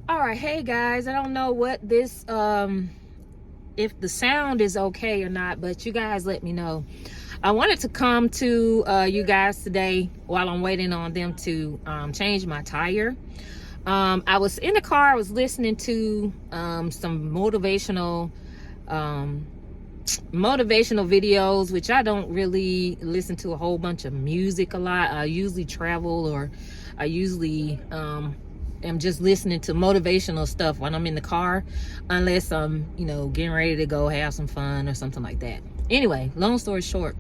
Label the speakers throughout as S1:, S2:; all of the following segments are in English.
S1: All right, hey guys, I don't know what this if the sound is okay or not, but you guys let me know. I wanted to come to you guys today while I'm waiting on them to change my tire. I was in the car, I was listening to some motivational videos, which I don't really listen to a whole bunch of music a lot. I usually travel, or I usually am just listening to motivational stuff when I'm in the car, unless I'm, getting ready to go have some fun or something like that. Anyway, long story short,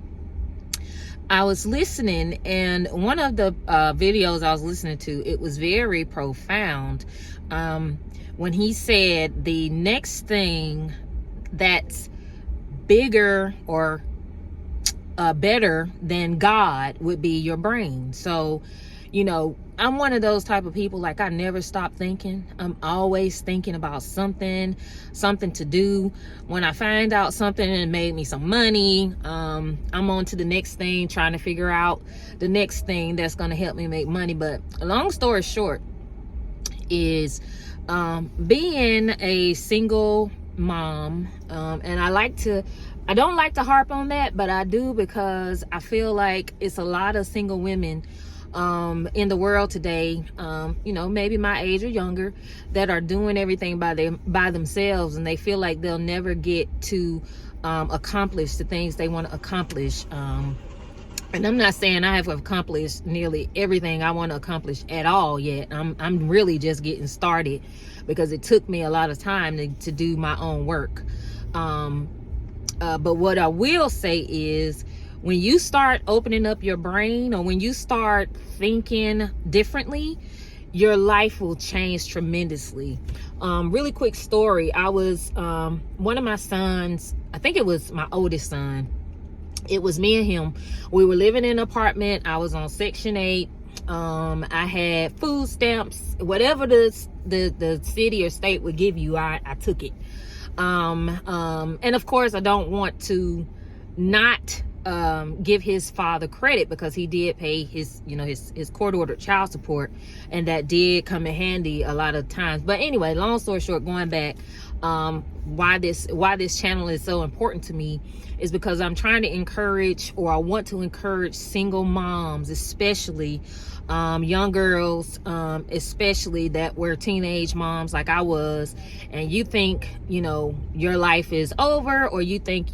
S1: I was listening, and one of the videos I was listening to, it was very profound when he said the next thing that's bigger or better than God would be your brain. So, I'm one of those type of people, like, I never stop thinking. I'm always thinking about something to do. When I find out something and made me some money, I'm on to the next thing, trying to figure out the next thing that's going to help me make money. But long story short is being a single mom, and I don't like to harp on that, but I do, because I feel like it's a lot of single women in the world today, maybe my age or younger, that are doing everything by themselves, and they feel like they'll never get to accomplish the things they want to accomplish. And I'm not saying I have accomplished nearly everything I want to accomplish at all yet. I'm really just getting started, because it took me a lot of time to do my own work. But what I will say is, when you start opening up your brain, or when you start thinking differently, your life will change tremendously. Really quick story. I was, one of my sons, I think it was my oldest son, it was me and him. We were living in an apartment. I was on Section 8. I had food stamps, whatever the city or state would give you, I took it. And of course, I don't want to not give his father credit, because he did pay his court-ordered child support, and that did come in handy a lot of times. But anyway, long story short, going back, why this channel is so important to me is because I'm trying to encourage, or I want to encourage, single moms, especially young girls, especially that were teenage moms like I was, and you think your life is over, or you think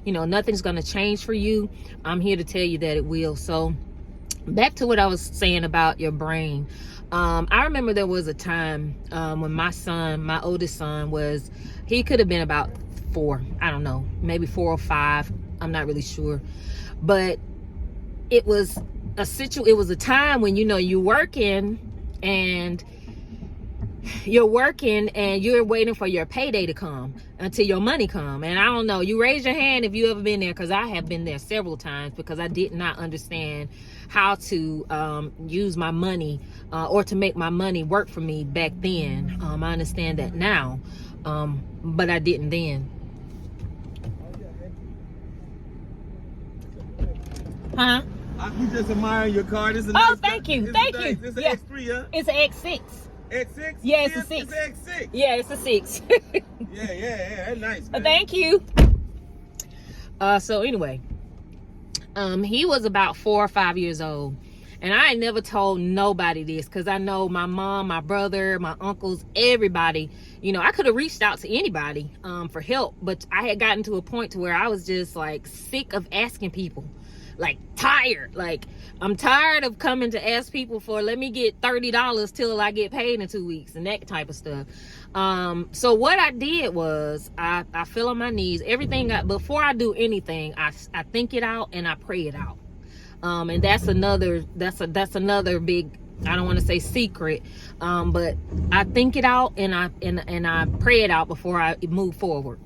S1: nothing's gonna change for you. I'm here to tell you that it will. So back to what I was saying about your brain. I remember there was a time when my oldest son he could have been about 4, I don't know, maybe 4 or 5, I'm not really sure, but it was a time when you're working and you're waiting for your payday to come until your money come. And I don't know, you raise your hand if you ever been there, because I have been there several times, because I did not understand how to use my money or to make my money work for me back then. I understand that now, but I didn't then. Huh?
S2: We just admire your car. This is
S1: thank you.
S2: It's an X3, huh?
S1: It's an X6.
S2: X6?
S1: Yeah, it's a 6.
S2: It's an X6.
S1: Yeah, it's a 6.
S2: yeah. That's nice, man.
S1: Thank you. So anyway, he was about 4 or 5 years old, and I ain't never told nobody this, because I know my mom, my brother, my uncles, everybody. I could have reached out to anybody for help, but I had gotten to a point to where I was just like sick of asking people. Like, tired. Like, I'm tired of coming to ask people for, let me get $30 till I get paid in 2 weeks, and that type of stuff. So what I did was I fell on my knees. Before I do anything, I think it out and I pray it out. And that's another big, I don't want to say secret, but I think it out and I pray it out before I move forward.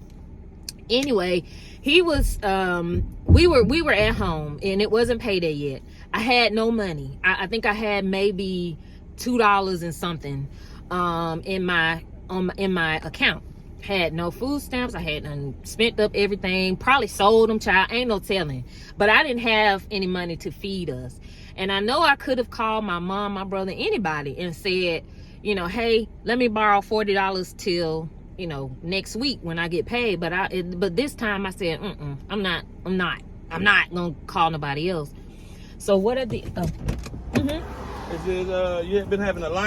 S1: Anyway, he was we were at home, and it wasn't payday yet. I had no money. I think I had maybe $2 and something in my account. Had no food stamps. I had spent up everything, probably sold them, child, ain't no telling. But I didn't have any money to feed us. And I know I could have called my mom, my brother, anybody, and said, you know, hey, let me borrow $40 till, you know, next week when I get paid. But this time I said, I'm not gonna call nobody else. So what are the?
S2: Is it you been having alignment?